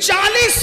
40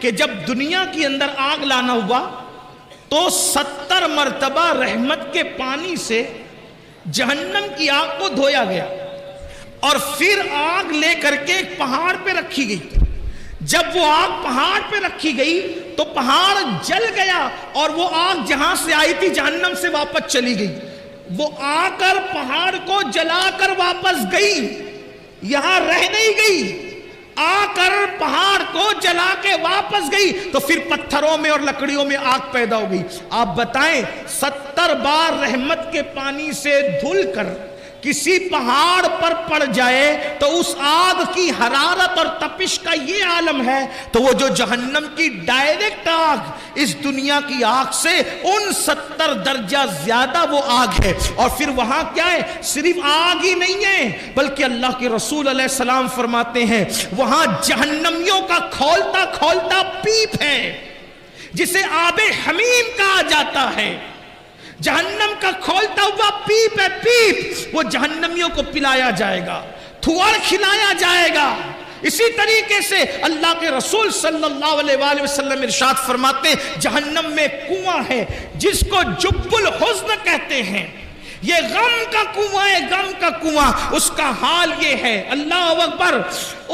کہ جب دنیا کے اندر آگ لانا ہوا تو 70 مرتبہ رحمت کے پانی سے جہنم کی آگ کو دھویا گیا اور پھر آگ لے کر کے ایک پہاڑ پہ رکھی گئی. جب وہ آگ پہاڑ پہ رکھی گئی تو پہاڑ جل گیا اور وہ آگ جہاں سے آئی تھی جہنم سے واپس چلی گئی. وہ آ کر پہاڑ کو جلا کر واپس گئی, یہاں رہ نہیں گئی, آ کر پہاڑ کو جلا کے واپس گئی تو پھر پتھروں میں اور لکڑیوں میں آگ پیدا ہو گئی. آپ بتائیں 70 بار رحمت کے پانی سے دھل کر کسی پہاڑ پر پڑ جائے تو اس آگ کی حرارت اور تپش کا یہ عالم ہے, تو وہ جو جہنم کی ڈائریکٹ آگ اس دنیا کی آگ سے ان 70 درجہ زیادہ وہ آگ ہے. اور پھر وہاں کیا ہے, صرف آگ ہی نہیں ہے بلکہ اللہ کے رسول علیہ السلام فرماتے ہیں وہاں جہنمیوں کا کھولتا کھولتا پیپ ہے جسے آب حمیم کہا جاتا ہے. جہنم کا کھولتا ہوا پیپ ہے, پیپ وہ جہنمیوں کو پلایا جائے گا, تھوڑ کھلایا جائے گا. اسی طریقے سے اللہ کے رسول صلی اللہ علیہ وآلہ وسلم ارشاد فرماتے ہیں جہنم میں کنواں ہے جس کو جب الحزن کہتے ہیں, یہ غم کا کنواں ہے, غم کا کنواں. اس کا حال یہ ہے, اللہ اکبر,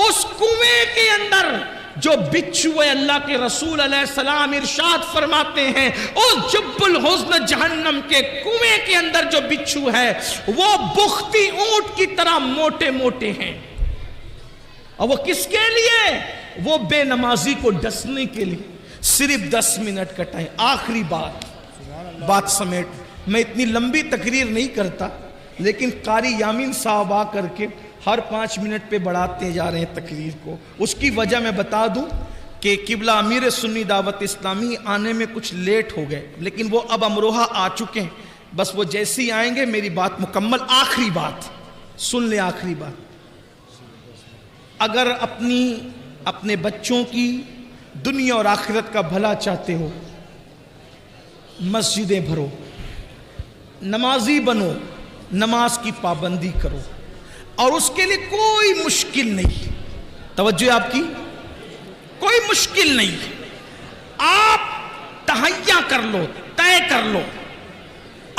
اس کنویں کے اندر جو بچھو ہے اللہ کے رسول علیہ السلام ارشاد فرماتے ہیں اس جب الحزن جہنم کے کنویں کے اندر جو بچھو ہے وہ بختی اونٹ کی طرح موٹے موٹے ہیں. اور وہ کس کے لیے؟ وہ بے نمازی کو ڈسنے کے لیے. صرف 10 منٹ کا ٹائم, آخری بات سمیٹ. میں اتنی لمبی تقریر نہیں کرتا لیکن قاری یامین صاحب آ کر کے ہر 5 منٹ پہ بڑھاتے جا رہے ہیں تقریر کو. اس کی وجہ میں بتا دوں کہ قبلہ امیر سنی دعوت اسلامی آنے میں کچھ لیٹ ہو گئے لیکن وہ اب امروہہ آ چکے ہیں. بس وہ جیسے ہی آئیں گے میری بات مکمل. آخری بات سن لیں, آخری بات. اگر اپنے بچوں کی دنیا اور آخرت کا بھلا چاہتے ہو, مسجدیں بھرو, نمازی بنو, نماز کی پابندی کرو, اور اس کے لیے کوئی مشکل نہیں. توجہ آپ کی, کوئی مشکل نہیں. آپ تہیہ کر لو, طے کر لو,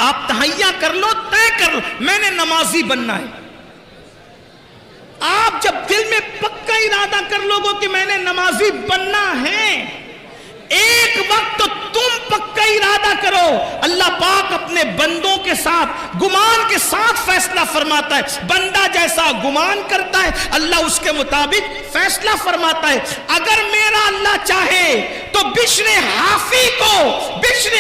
آپ تہیہ کر لو, طے کر لو میں نے نمازی بننا ہے. آپ جب دل میں پکا ارادہ کر لو گے کہ میں نے نمازی بننا ہے, ایک وقت تو تم پکا ارادہ کرو. اللہ پاک اپنے بندوں کے ساتھ گمان کے ساتھ فیصلہ فرماتا ہے. بندہ جیسا گمان کرتا ہے اللہ اس کے مطابق فیصلہ فرماتا ہے. اگر میرا اللہ چاہے تو بشر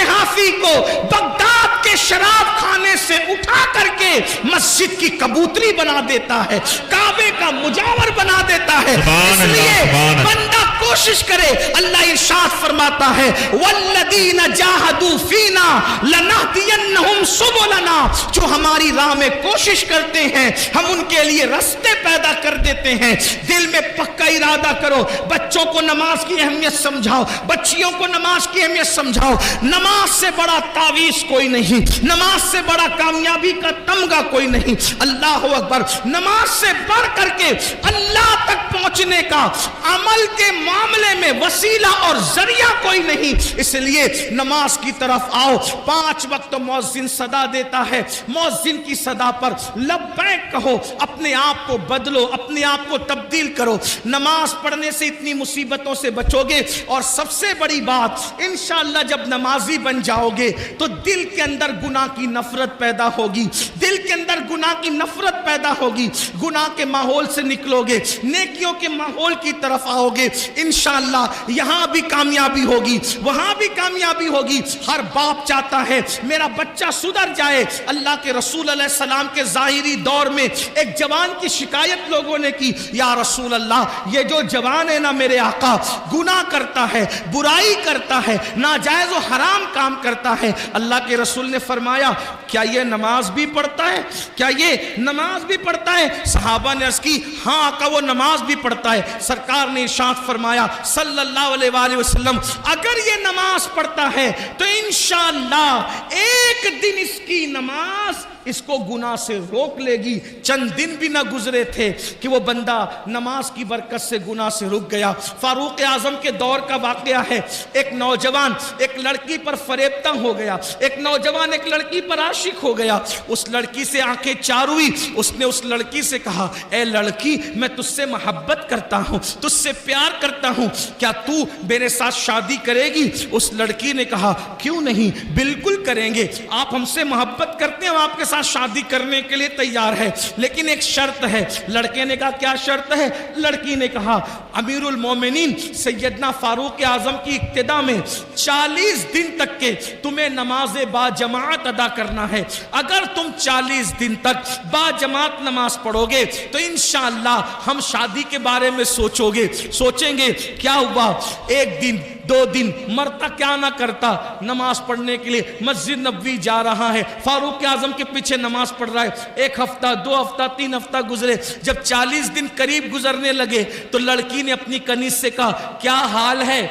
حافی کو بغداد کے شراب خانے سے اٹھا کر کے مسجد کی کبوتری بنا دیتا ہے, کعبے کا مجاور بنا دیتا ہے. اس لیے بندہ کوشش کرے. اللہ ارشاد فرماتا ہے والذین جاہدوا فینا لنہدینہم سبلنا, جو ہماری راہ میں کوشش کرتے ہیں ہم ان کے لیے راستے پیدا کر دیتے ہیں. دل میں پکا ارادہ کرو. بچوں کو نماز کی اہمیت سمجھاؤ, بچیوں کو نماز کی اہمیت سمجھاؤ. نماز سے بڑا تعویذ کوئی نہیں, نماز سے بڑا کامیابی کا تمغہ کوئی نہیں. اللہ اکبر. نماز سے بڑھ کر کے اللہ تک پہنچنے کا عمل کے معاملے میں وسیلہ اور ذریعہ کوئی نہیں. اس لیے نماز کی طرف آؤ. 5 وقت مؤذن صدا دیتا ہے, مؤذن کی صدا پر لبیک کہو, اپنے آپ کو بدلو, اپنے آپ کو تبدیل کرو. نماز پڑھنے سے اتنی مصیبتوں سے بچو گے. اور سب سے بڑی بات, انشاءاللہ جب نمازی بن جاؤ گے تو دل کے اندر گناہ کی نفرت پیدا ہوگی, دل کے اندر گناہ کی نفرت پیدا ہوگی. گناہ کے ماحول سے نکلو گے, نیکیوں کے ماحول کی طرف آؤ گے. انشاءاللہ یہاں بھی کامیابی ہوگی, وہاں بھی کامیابی ہوگی. ہر باپ چاہتا ہے میرا بچہ سدھر جائے. اللہ کے رسول علیہ السلام کے ظاہری دور میں ایک جوان کی شکایت لوگوں نے کی, یا رسول اللہ یہ جو جوان ہے نا میرے آقا, گناہ کرتا ہے, برائی کرتا ہے, ناجائز و حرام کام کرتا ہے. اللہ کے رسول نے فرمایا کیا یہ نماز بھی پڑھتا ہے, کیا یہ نماز بھی پڑھتا ہے؟ صحابہ نے عرض کی ہاں آقا وہ نماز بھی پڑھتا ہے. سرکار نے ارشاد فرمایا صلی اللہ علیہ وآلہ وسلم اگر یہ نماز پڑھتا ہے تو انشاءاللہ ایک دن اس کی نماز اس کو گناہ سے روک لے گی۔ چند دن بھی نہ گزرے تھے کہ وہ بندہ نماز کی برکت سے گناہ سے رک گیا۔ فاروق اعظم کے دور کا واقعہ ہے، ایک نوجوان ایک لڑکی پر فریبتہ ہو گیا، ایک نوجوان ایک لڑکی پر عاشق ہو گیا، اس لڑکی سے آنکھیں چار ہوئی، اس نے اس لڑکی سے کہا اے لڑکی میں تجھ سے محبت کرتا ہوں، تجھ سے پیار کرتا ہوں، کیا تو میرے ساتھ شادی کرے گی؟ اس لڑکی نے کہا کیوں نہیں، بالکل کریں گے، آپ ہم سے محبت کرتے ہیں، ہم آپ کے ساتھ شادی کرنے کے لیے تیار ہے، لیکن ایک شرط ہے۔ لڑکے نے کہا کیا شرط ہے؟ لڑکی نے کہا امیر المومنین سیدنا فاروق اعظم کی اقتدا میں 40 دن تک کے تمہیں نماز با جماعت ادا کرنا ہے، اگر تم 40 دن تک با جماعت نماز پڑھو گے تو انشاءاللہ ہم شادی کے بارے میں سوچیں گے۔ کیا ہوا؟ ایک دن 2 دن مرتا کیا نہ کرتا، نماز پڑھنے کے لیے مسجد نبوی جا رہا ہے، فاروق اعظم کے پیچھے نماز پڑھ رہا ہے، 1 ہفتہ 2 ہفتہ 3 ہفتہ گزرے، جب 40 دن قریب گزرنے لگے تو لڑکی نے اپنی کنیز سے کہا کیا حال ہے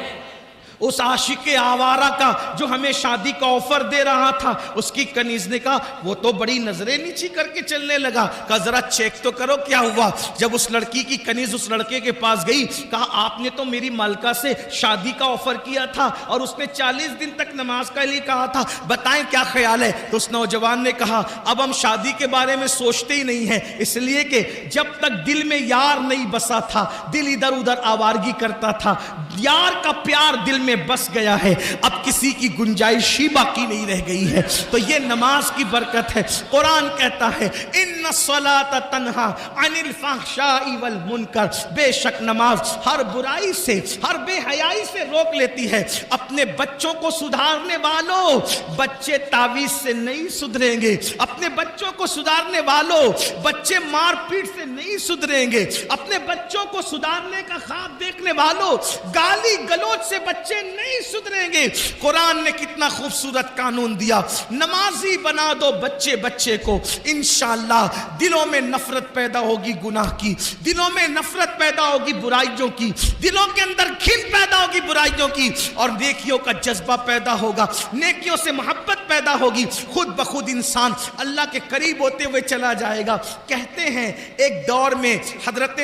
اس عاشق آوارہ کا جو ہمیں شادی کا آفر دے رہا تھا؟ اس کی کنیز نے کہا وہ تو بڑی نظریں نیچی کر کے چلنے لگا، کہا ذرا چیک تو کرو کیا ہوا۔ جب اس لڑکی کی کنیز اس لڑکے کے پاس گئی، کہا آپ نے تو میری مالکہ سے شادی کا آفر کیا تھا اور اس نے 40 دن تک نماز کے لیے کہا تھا، بتائیں کیا خیال ہے؟ تو اس نوجوان نے کہا اب ہم شادی کے بارے میں سوچتے ہی نہیں ہیں، اس لیے کہ جب تک دل میں یار نہیں بسا تھا دل ادھر ادھر آوارگی کرتا تھا، یار کا پیار دل میں بس گیا ہے، اب کسی کی گنجائش ہی باقی نہیں رہ گئی ہے۔ تو یہ نماز کی برکت ہے۔ قرآن کہتا ہے ان الصلاۃ تنہا عن الفحشاء والمنکر، بے شک نماز ہر برائی سے ہر بے حیائی سے روک لیتی ہے۔ اپنے بچوں کو سدھارنے والوں، بچے تعویذ سے نہیں سدھریں گے، اپنے بچوں کو سدھارنے والوں بچے مار پیٹ سے نہیں سدھریں گے، اپنے بچوں کو سدھارنے کا خواب دیکھنے والوں گالی گلوچ سے بچے نہیں سدھریں گے۔ قرآن نے کتنا خوبصورت قانون دیا، نمازی بنا دو بچے کو، انشاءاللہ دلوں میں نفرت پیدا ہوگی گناہ کی، دلوں میں نفرت پیدا ہوگی برائیوں کی، دلوں کے اندر گھن پیدا ہوگی برائیوں کی، اور نیکیوں کا جذبہ پیدا ہوگا، نیکیوں سے محبت پیدا ہوگی، خود بخود انسان اللہ کے قریب ہوتے ہوئے چلا جائے گا۔ کہتے ہیں ایک دور میں حضرت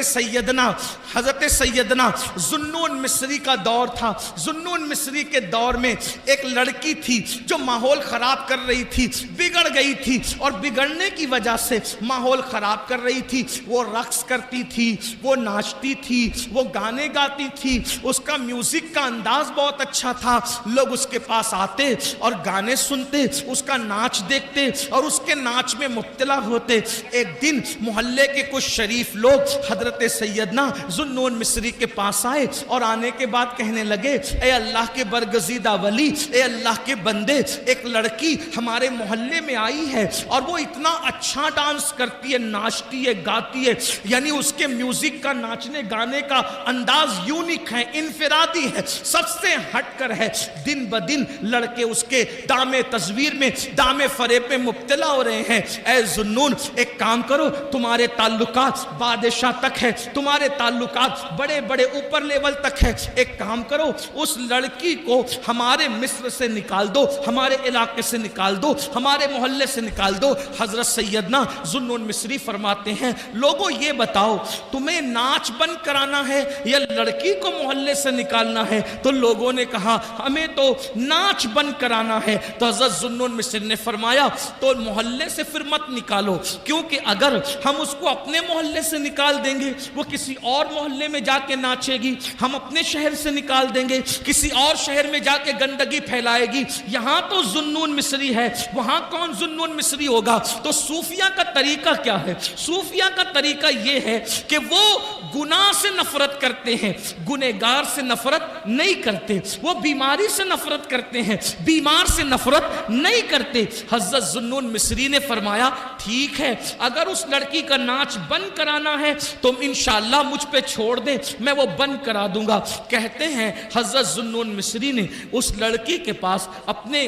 سیدنا ذوالنون مصری کا دور تھا۔ ذوالنون مصری کے دور میں ایک لڑکی تھی جو ماحول خراب کر رہی تھی، بگڑ گئی تھی، اور بگڑنے کی وجہ سے ماحول خراب کر رہی تھی۔ وہ رقص کرتی تھی، وہ ناچتی تھی، وہ گانے گاتی تھی، اس کا میوزک کا انداز بہت اچھا تھا، لوگ اس کے پاس آتے اور گانے سنتے، اس کا ناچ دیکھتے اور اس کے ناچ میں مبتلا ہوتے۔ ایک دن محلے کے کچھ شریف لوگ حضرت سیدنا ذوالنون مصری کے پاس آئے اور آنے کے بعد کہنے لگے اے اللہ کے برگزیدہ ولی، اے اللہ کے بندے، ایک لڑکی ہمارے محلے میں آئی ہے اور وہ اتنا اچھا ڈانس کرتی ہے، ناچتی ہے، گاتی ہے، یعنی اس کے میوزک کا ناچنے گانے کا انداز یونیک ہے، انفرادی ہے، سب سے ہٹ کر ہے۔ دن بدن لڑکے اس کے دام تصویر میں، دام فریب میں مبتلا ہو رہے ہیں۔ اے ذوالنون ایک کام کرو، تمہارے تعلقات بادشاہ تک ہے، تمہارے تعلقات بڑے بڑے اوپر لیول تک ہے، ایک کام کرو اس لڑکی کو ہمارے مصر سے نکال دو، ہمارے علاقے سے نکال دو، ہمارے محلے سے نکال دو۔ حضرت سیدنا ذوالنون مصری فرماتے ہیں لوگوں یہ بتاؤ تمہیں ناچ بند کرانا ہے یا لڑکی کو محلے سے نکالنا ہے؟ تو لوگوں نے کہا ہمیں تو ناچ بند کرانا ہے۔ تو حضرت ذوالنون مصری نے فرمایا تو محلے سے پھر مت نکالو، کیونکہ اگر ہم اس کو اپنے محلے سے نکال دیں گے وہ کسی اور محلے میں جا کے ناچے گی، ہم اپنے شہر سے نکال دیں گے کسی اور شہر میں جا کے گندگی پھیلائے گی، یہاں تو ذوالنون مصری ہے، وہاں کون ذوالنون مصری ہوگا؟ تو صوفیہ کا طریقہ کیا ہے؟ صوفیہ کا طریقہ یہ ہے کہ وہ گناہ سے نفرت کرتے ہیں، گنہگار سے نفرت نہیں کرتے، وہ بیماری سے نفرت کرتے ہیں، بیمار سے نفرت نہیں کرتے۔ حضرت ذوالنون مصری نے فرمایا ٹھیک ہے اگر اس لڑکی کا ناچ بند کرانا ہے تو انشاءاللہ مجھ پہ چھوڑ دیں، میں وہ بند کرا دوں گا۔ کہتے ہیں حضرت ذوالنون مصری نے اس لڑکی کے پاس اپنے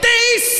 23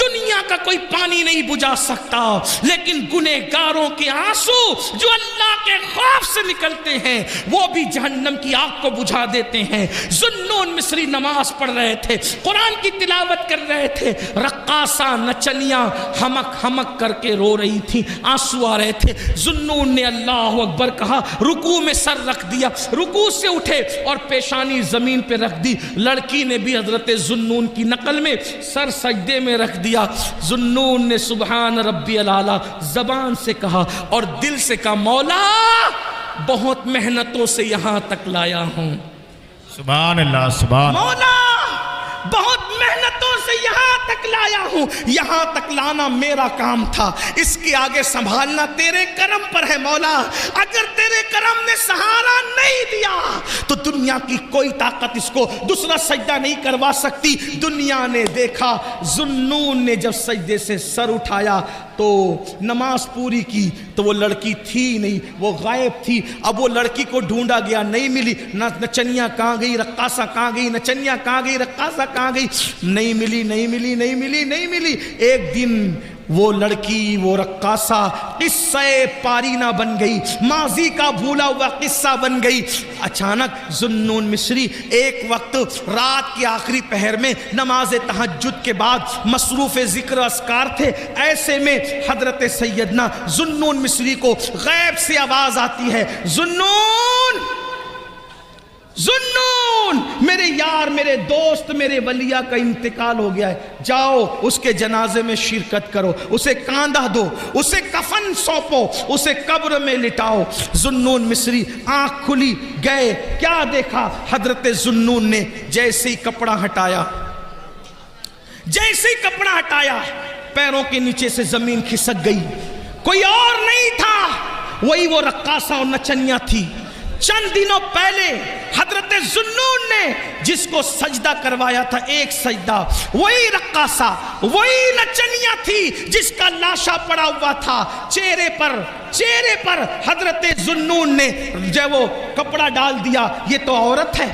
دنیا کا کوئی پانی نہیں بجھا سکتا، لیکن گنہگاروں کے آنسو جو اللہ کے خوف سے نکلتے ہیں وہ بھی جہنم کی آگ کو بجھا دیتے ہیں۔ ذوالنون مصری نماز پڑھ رہے تھے، قرآن کی تلاوت کر رہے تھے، رقاصہ نچنیاں ہمک ہمک کر کے رو رہی تھی، آنسو آ رہے تھے۔ ذوالنون نے اللہ اکبر کہا، رکوع میں سر رکھ دیا، رکوع سے اٹھے اور پیشانی زمین پہ رکھ دی۔ لڑکی نے بھی حضرت ذوالنون کی نقل میں سر سجدے میں رکھ دیا۔ ذوالنون نے سبحان ربی الاعلیٰ زبان سے کہا اور دل سے کہا، مولا بہت محنتوں سے یہاں تک لایا ہوں، سبحان اللہ، سبحان مولا بہت محنتوں سے یہاں تک لایا ہوں، یہاں تک لانا میرا کام تھا، اس کے آگے سنبھالنا تیرے کرم پر ہے مولا۔ اگر تیرے کرم نے سہارا نہیں دیا تو دنیا کی کوئی طاقت اس کو دوسرا سجدہ نہیں کروا سکتی۔ دنیا نے دیکھا، ذوالنون نے جب سجدے سے سر اٹھایا تو نماز پوری کی تو وہ لڑکی تھی نہیں، وہ غائب تھی۔ اب وہ لڑکی کو ڈھونڈا گیا، نہیں ملی، نچنیاں کہاں گئی، رقاصہ کہاں گئی، نچنیاں کہاں گئی، رقاصہ کہاں گئی، نہیں ملی نہیں ملی نہیں ملی نہیں ملی۔ ایک دن وہ لڑکی، وہ رقاصہ قصہ پارینہ بن گئی، ماضی کا بھولا ہوا قصہ بن گئی۔ اچانک ذوالنون مصری ایک وقت رات کے آخری پہر میں نماز تہجد کے بعد مصروف ذکر اذکار تھے، ایسے میں حضرت سیدنا ذوالنون مصری کو غیب سے آواز آتی ہے، ذوالنون ذوالنون، میرے یار، میرے دوست، میرے ولیہ کا انتقال ہو گیا ہے، جاؤ اس کے جنازے میں شرکت کرو، اسے کاندھا دو، اسے کفن سونپو، اسے قبر میں لٹاؤ۔ ذوالنون مصری آنکھ کھلی، گئے، کیا دیکھا؟ حضرت ذوالنون نے جیسے ہی کپڑا ہٹایا، جیسے ہی کپڑا ہٹایا پیروں کے نیچے سے زمین کھسک گئی، کوئی اور نہیں تھا، وہی وہ رقاصہ اور نچنیاں تھی۔ چند دنوں پہلے حضرت ذوالنون نے جس کو سجدہ کروایا تھا، ایک سجدہ، وہی رقاصہ، وہی نچنیاں تھی جس کا لاشا پڑا ہوا تھا۔ چہرے پر حضرت ذوالنون نے جب وہ کپڑا ڈال دیا، یہ تو عورت ہے،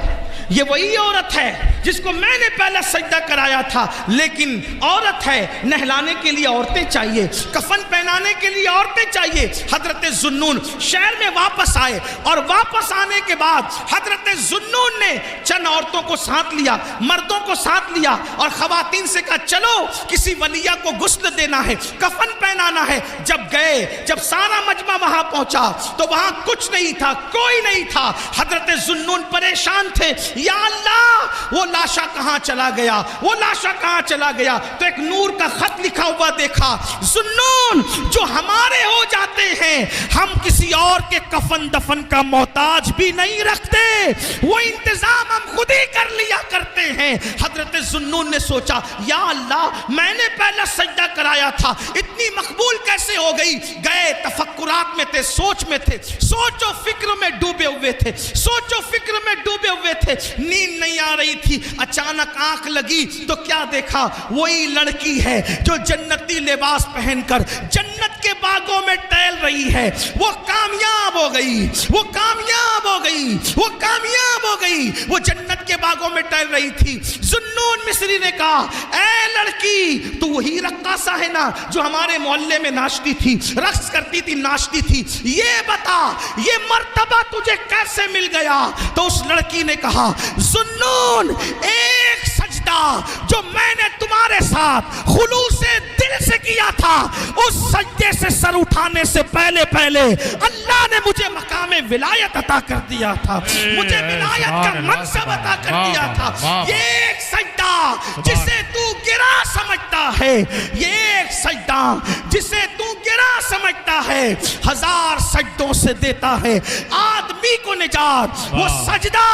یہ وہی عورت ہے جس کو میں نے پہلا سجدہ کرایا تھا، لیکن عورت ہے، نہلانے کے لیے عورتیں چاہیے، کفن پہنانے کے لیے عورتیں چاہیے۔ حضرت ذوالنون شہر میں واپس آئے اور واپس آنے کے بعد حضرت ذوالنون نے چند عورتوں کو ساتھ لیا، مردوں کو ساتھ لیا اور خواتین سے کہا چلو کسی ولیہ کو غسل دینا ہے، کفن پہنانا ہے۔ جب گئے، جب سارا مجمع وہاں پہنچا تو وہاں کچھ نہیں تھا، کوئی نہیں تھا۔ حضرت ذوالنون پریشان تھے، یا اللہ وہ لاشا کہاں چلا گیا، وہ لاشا کہاں چلا گیا؟ تو ایک نور کا خط لکھا ہوا دیکھا، ذوالنون جو ہمارے ہو جاتے ہیں ہم کسی اور کے کفن دفن کا محتاج بھی نہیں رکھتے، وہ انتظام ہم خود ہی کر لیا کرتے ہیں۔ حضرت ذوالنون نے سوچا، یا اللہ میں نے پہلا سجدہ کرایا تھا، اتنی مقبول کیسے ہو گئی؟ گئے تفکرات میں تھے، سوچ میں تھے، سوچ و فکر میں ڈوبے ہوئے تھے، سوچ و فکر میں ڈوبے ہوئے تھے، نیند نہیں آ رہی تھی۔ اچانک آنکھ لگی تو کیا دیکھا؟ وہی لڑکی ہے جو جنتی لباس پہن کر جنت کے باغوں میں ٹہل رہی ہے۔ وہ کامیاب ہو گئی، وہ کامیاب ہو گئی، وہ کامیاب ہو گئی، وہ جنت کے باغوں میں ٹہل رہی تھی۔ ذوالنون مصری نے کہا، اے لڑکی تو وہی رقاصہ ہے نا جو ہمارے محلے میں ناچتی تھی، رقص کرتی تھی، ناچتی تھی، یہ بتا یہ مرتبہ تجھے کیسے مل گیا؟ تو اس لڑکی نے کہا، ذوالنون ایک سجدہ جو میں نے تمہارے ساتھ خلوص دل سے کیا تھا، اس سجدے سے سر اٹھانے سے پہلے اللہ نے مجھے مقام ولایت عطا کر دیا تھا، مجھے ولایت کا منصب عطا کر دیا تھا۔ یہ ایک سجدہ جسے تو گرا سمجھتا ہے، یہ ایک سجدہ جسے تو گرا سمجھتا ہے، ہزار سجدوں سے دیتا ہے آدمی کو نجات۔ وہ سجدہ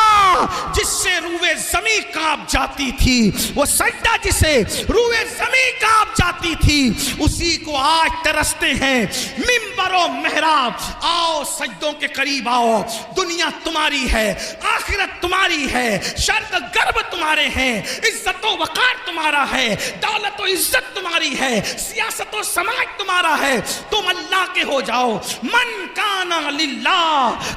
جس سے روئے زمین کانپ جاتی تھی، وہ سجدہ جسے روئے زمین کانپ جاتی تھی، اسی کو آج ترستے ہیں منبر و محراب۔ آؤ سجدوں کے قریب آؤ، دنیا تمہاری ہے، آخرت تمہاری ہے، شرق غرب تمہارے ہیں، عزت و وقار تمہارا ہے، دولت و عزت تمہاری ہے، سیاست و سماج تمہارا ہے۔ تم اللہ کے ہو جاؤ، من کانا للہ